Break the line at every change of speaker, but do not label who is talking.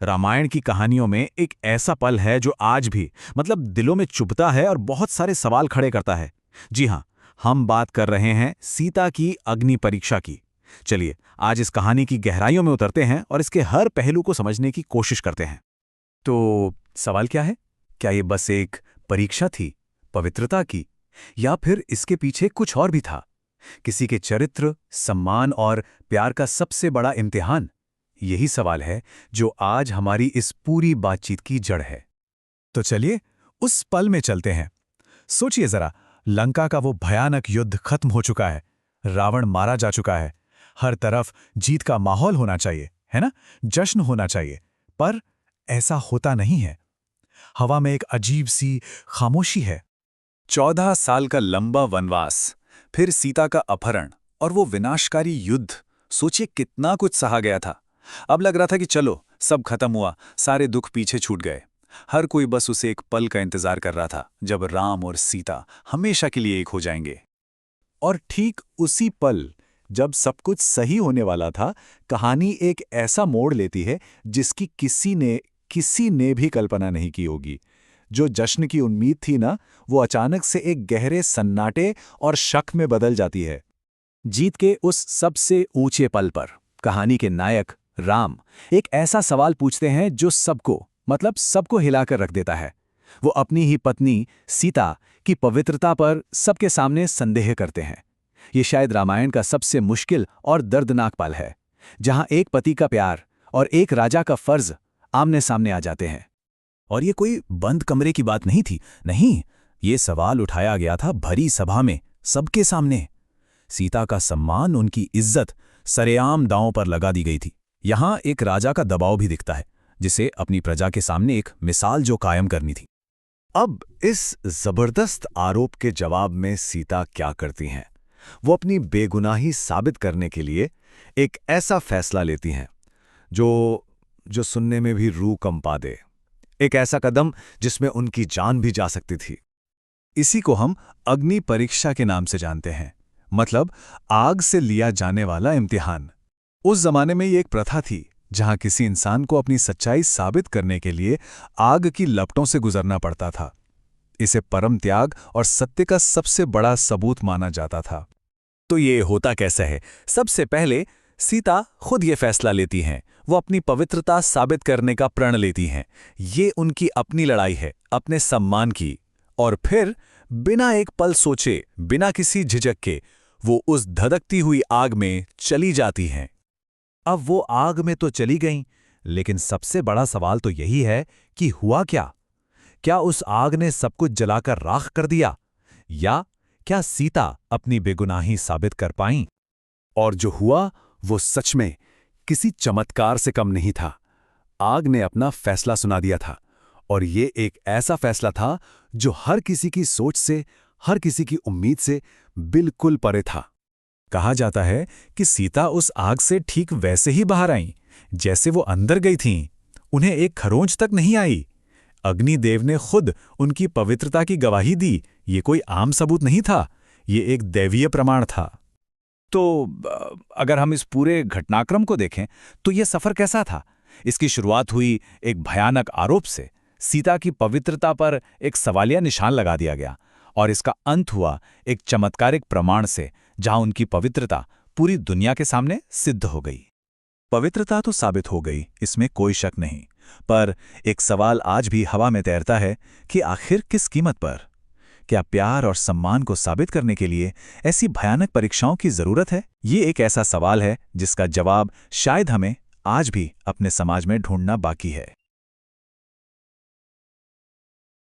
रामायण की कहानियों में एक ऐसा पल है जो आज भी दिलों में चुभता है और बहुत सारे सवाल खड़े करता है। जी हाँ, हम बात कर रहे हैं सीता की अग्नि परीक्षा की। चलिए आज इस कहानी की गहराइयों में उतरते हैं और इसके हर पहलू को समझने की कोशिश करते हैं। तो सवाल क्या है? क्या ये बस एक परीक्षा थी, पवित्रता की, या फिर इसके पीछे कुछ और भी था? किसी के चरित्र, सम्मान और प्यार का सबसे बड़ा इम्तिहान? यही सवाल है जो आज हमारी इस पूरी बातचीत की जड़ है। तो चलिए उस पल में चलते हैं। सोचिए जरा, लंका का वो भयानक युद्ध खत्म हो चुका है, रावण मारा जा चुका है, हर तरफ जीत का माहौल होना चाहिए, है ना? जश्न होना चाहिए। पर ऐसा होता नहीं है। हवा में एक अजीब सी खामोशी है। 14 साल का लंबा वनवास, फिर सीता का अपहरण और वो विनाशकारी युद्ध। सोचिए कितना कुछ सहा गया था। अब लग रहा था कि चलो सब खत्म हुआ, सारे दुख पीछे छूट गए। हर कोई बस उसे एक पल का इंतजार कर रहा था जब राम और सीता हमेशा के लिए एक हो जाएंगे। और ठीक उसी पल, जब सब कुछ सही होने वाला था, कहानी एक ऐसा मोड़ लेती है जिसकी किसी ने भी कल्पना नहीं की होगी। जो जश्न की उम्मीद थी ना, वो अचानक से एक गहरे सन्नाटे और शक में बदल जाती है। जीत के उस सबसे ऊंचे पल पर कहानी के नायक राम एक ऐसा सवाल पूछते हैं जो सबको हिलाकर रख देता है। वो अपनी ही पत्नी सीता की पवित्रता पर सबके सामने संदेह करते हैं। ये शायद रामायण का सबसे मुश्किल और दर्दनाक पल है, जहां एक पति का प्यार और एक राजा का फर्ज आमने सामने आ जाते हैं। और ये कोई बंद कमरे की बात नहीं थी, नहीं, ये सवाल उठाया गया था भरी सभा में, सबके सामने। सीता का सम्मान, उनकी इज्जत सरेआम दांव पर लगा दी गई थी। यहां एक राजा का दबाव भी दिखता है, जिसे अपनी प्रजा के सामने एक मिसाल जो कायम करनी थी। अब इस जबरदस्त आरोप के जवाब में सीता क्या करती हैं? वो अपनी बेगुनाही साबित करने के लिए एक ऐसा फैसला लेती हैं जो सुनने में भी रूह कंपा दे। एक ऐसा कदम जिसमें उनकी जान भी जा सकती थी। इसी को हम अग्नि परीक्षा के नाम से जानते हैं, मतलब आग से लिया जाने वाला इम्तिहान। उस जमाने में ये एक प्रथा थी जहां किसी इंसान को अपनी सच्चाई साबित करने के लिए आग की लपटों से गुजरना पड़ता था। इसे परम त्याग और सत्य का सबसे बड़ा सबूत माना जाता था। तो ये होता कैसे है? सबसे पहले सीता खुद ये फैसला लेती हैं। वो अपनी पवित्रता साबित करने का प्रण लेती हैं। ये उनकी अपनी लड़ाई है, अपने सम्मान की। और फिर बिना एक पल सोचे, बिना किसी झिझक के, वो उस धधकती हुई आग में चली जाती हैं। अब वो आग में तो चली गईं, लेकिन सबसे बड़ा सवाल तो यही है कि हुआ क्या? क्या उस आग ने सब कुछ जलाकर राख कर दिया, या क्या सीता अपनी बेगुनाही साबित कर पाईं? और जो हुआ वो सच में किसी चमत्कार से कम नहीं था। आग ने अपना फैसला सुना दिया था, और ये एक ऐसा फैसला था जो हर किसी की सोच से, हर किसी की उम्मीद से बिल्कुल परे था। कहा जाता है कि सीता उस आग से ठीक वैसे ही बाहर आईं जैसे वो अंदर गई थीं। उन्हें एक खरोंच तक नहीं आई। अग्निदेव ने खुद उनकी पवित्रता की गवाही दी। ये कोई आम सबूत नहीं था, ये एक दैवीय प्रमाण था। तो अगर हम इस पूरे घटनाक्रम को देखें तो ये सफर कैसा था? इसकी शुरुआत हुई एक भयानक आरोप से। सीता की पवित्रता पर एक सवालिया निशान लगा दिया गया, और इसका अंत हुआ एक चमत्कारिक प्रमाण से, जहां उनकी पवित्रता पूरी दुनिया के सामने सिद्ध हो गई। पवित्रता तो साबित हो गई, इसमें कोई शक नहीं। पर एक सवाल आज भी हवा में तैरता है कि आखिर किस कीमत पर? क्या प्यार और सम्मान को साबित करने के लिए ऐसी भयानक परीक्षाओं की जरूरत है? ये एक ऐसा सवाल है जिसका जवाब शायद हमें आज भी अपने समाज में ढूंढना बाकी है।